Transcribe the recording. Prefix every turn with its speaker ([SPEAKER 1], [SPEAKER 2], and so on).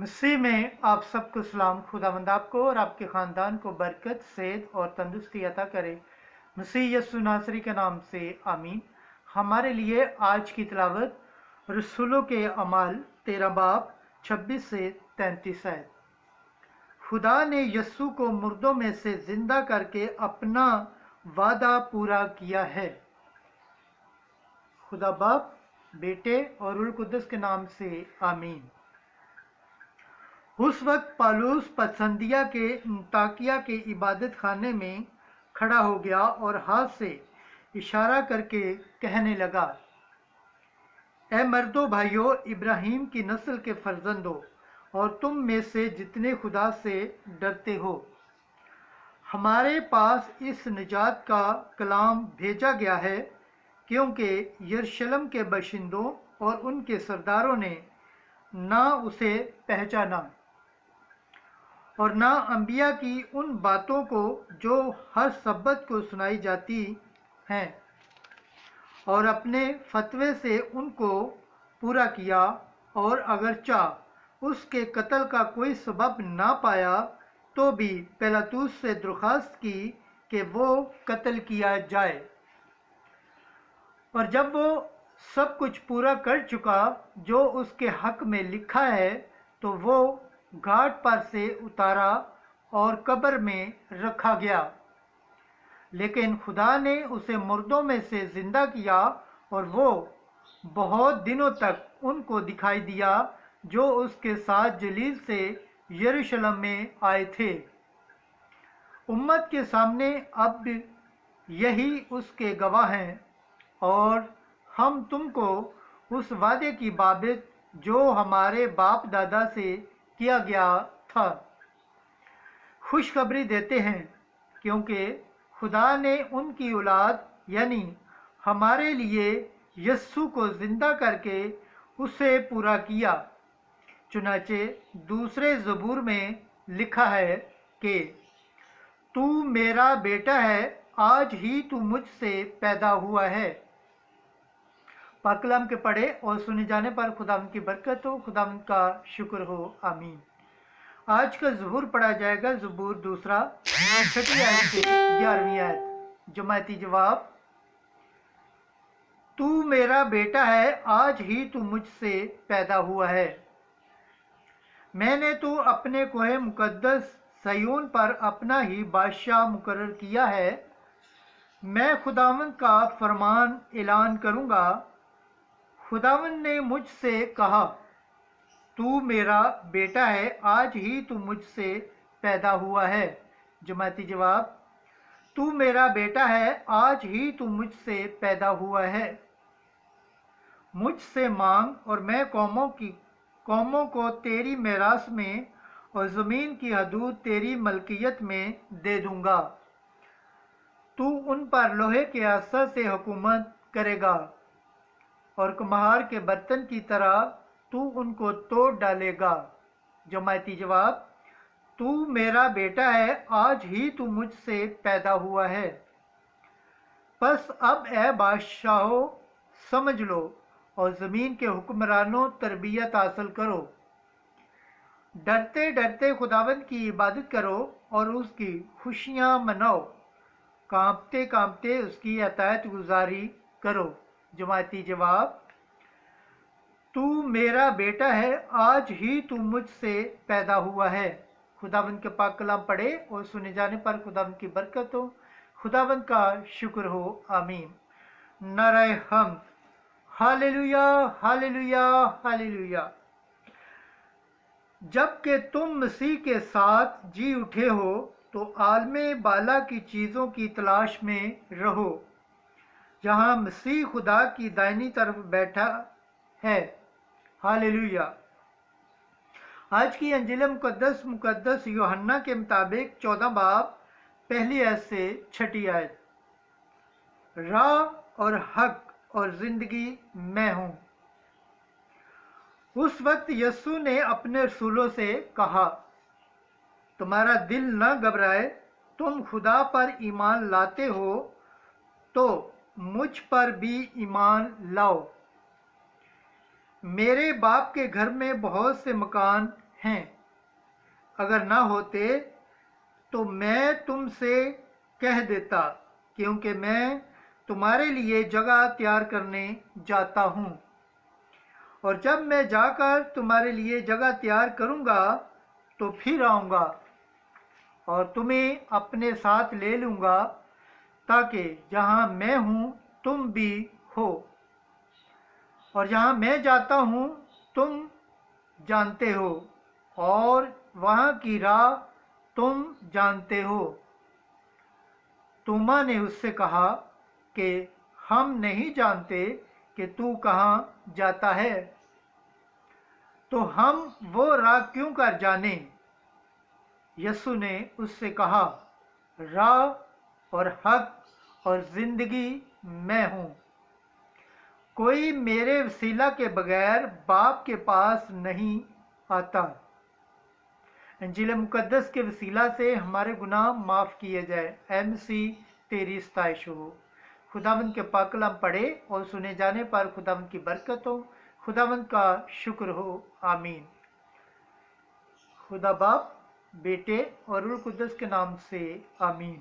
[SPEAKER 1] मसीह में आप सबको सलाम। खुदावंद आपको और आपके ख़ानदान को बरकत, सेहत और तंदुरुस्ती अता करे। मसीह यस्सु नासरी के नाम से आमीन। हमारे लिए आज की तिलावत रसूलों के अमाल 13 बाब 26 से 33 है। खुदा ने यस्सु को मुर्दों में से जिंदा करके अपना वादा पूरा किया है। खुदा बाप, बेटे और रूह कुद्दस के नाम से आमीन। उस वक्त पालूस पसंदिया के अंताकिया के इबादत खाने में खड़ा हो गया और हाथ से इशारा करके कहने लगा, ए मर्दो भाइयों, इब्राहिम की नस्ल के फर्जंदो और तुम में से जितने खुदा से डरते हो, हमारे पास इस निजात का कलाम भेजा गया है, क्योंकि यरूशलेम के बाशिंदों और उनके सरदारों ने ना उसे पहचाना और ना अंबिया की उन बातों को जो हर सब्बत को सुनाई जाती हैं, और अपने फतवे से उनको पूरा किया। और अगर चाह उसके कत्ल का कोई सबब ना पाया तो भी पिलातुस से दरख्वास्त की कि वो कत्ल किया जाए। और जब वो सब कुछ पूरा कर चुका जो उसके हक में लिखा है, तो वो घाट पर से उतारा और कब्र में रखा गया। लेकिन खुदा ने उसे मुर्दों में से जिंदा किया और वो बहुत दिनों तक उनको दिखाई दिया जो उसके साथ जलील से यरूशलेम में आए थे। उम्मत के सामने अब यही उसके गवाह हैं, और हम तुमको उस वादे की बाबत जो हमारे बाप दादा से किया गया था खुशखबरी देते हैं, क्योंकि खुदा ने उनकी औलाद यानी हमारे लिए यस्सु को जिंदा करके उसे पूरा किया। चुनाचे दूसरे ज़बूर में लिखा है कि तू मेरा बेटा है, आज ही तू मुझसे पैदा हुआ है। पाक कलाम के पढ़े और सुने जाने पर खुदावंद की बरकत हो, खुदावंद का शुक्र हो, आमीन। आज का ज़बूर पढ़ा जाएगा, ज़बूर दूसरा 6 आयत से 11वीं आयत। जमाती जवाब, तू मेरा बेटा है, आज ही तू मुझसे पैदा हुआ है। मैंने तो अपने कोहे मुकद्दस सयून पर अपना ही बादशाह मुकर्रर किया है। मैं खुदावंद का फरमान ऐलान करूँगा। खुदावंद ने मुझसे कहा, तू मेरा बेटा है, आज ही तू मुझसे पैदा हुआ है। जमाती जवाब, तू मेरा बेटा है, आज ही तू मुझसे पैदा हुआ है। मुझसे मांग और मैं कौमों को तेरी मेरास में और ज़मीन की हदूद तेरी मलकियत में दे दूंगा। तू उन पर लोहे के आसा से हुकूमत करेगा और कुम्हार के बर्तन की तरह तू उनको तोड़ डालेगा। जमाती जवाब, तू मेरा बेटा है, आज ही तू मुझसे पैदा हुआ है। बस अब ए बादशाहों, समझ लो और ज़मीन के हुक्मरानों, तरबियत हासिल करो। डरते डरते खुदावंद की इबादत करो और उसकी खुशियाँ मनाओ। कांपते कांपते उसकी अतायत गुजारी करो। जमाती जवाब, तू मेरा बेटा है, आज ही तू मुझसे पैदा हुआ है। खुदावंद के पाक कलाम पढ़े और सुने जाने पर खुदावंद की बरकत हो, खुदावंद का शुक्र हो, आमीन। नारे हम, हालेलुया हालेलुया हालेलुया। जबकि तुम मसीह के साथ जी उठे हो तो आलमे बाला की चीज़ों की तलाश में रहो, जहाँ मसीह खुदा की दाहिनी तरफ बैठा है। हालेलुया। आज की अंजील मुकद्दस यूहन्ना के मुताबिक 14 बाब 1 आयत से 6 आयत। राह और हक और जिंदगी मैं हूँ। उस वक्त यस्सु ने अपने रसूलों से कहा, तुम्हारा दिल न घबराए, तुम खुदा पर ईमान लाते हो तो मुझ पर भी ईमान लाओ। मेरे बाप के घर में बहुत से मकान हैं। अगर ना होते तो मैं तुमसे कह देता, क्योंकि मैं तुम्हारे लिए जगह तैयार करने जाता हूँ। और जब मैं जाकर तुम्हारे लिए जगह तैयार करूँगा तो फिर आऊँगा और तुम्हें अपने साथ ले लूँगा, ताकि जहाँ मैं हूँ तुम भी हो, और जहाँ मैं जाता हूँ तुम जानते हो, और वहाँ की राह तुम जानते हो। तोमा ने उससे कहा कि हम नहीं जानते कि तू कहाँ जाता है, तो हम वो राह क्यों कर जाने? यीशु ने उससे कहा, राह और हक और जिंदगी मैं हूँ। कोई मेरे वसीला के बगैर बाप के पास नहीं आता। इंजील मुकद्दस के वसीला से हमारे गुनाह माफ़ किए जाए। MC तेरी सताइश हो। खुदावंद के पाक कलाम पढ़े और सुने जाने पर खुदावंद की बरकत हो, खुदावंद का शुक्र हो। आमीन। खुदा बाप, बेटे और रूह कुद्दस के नाम से आमीन।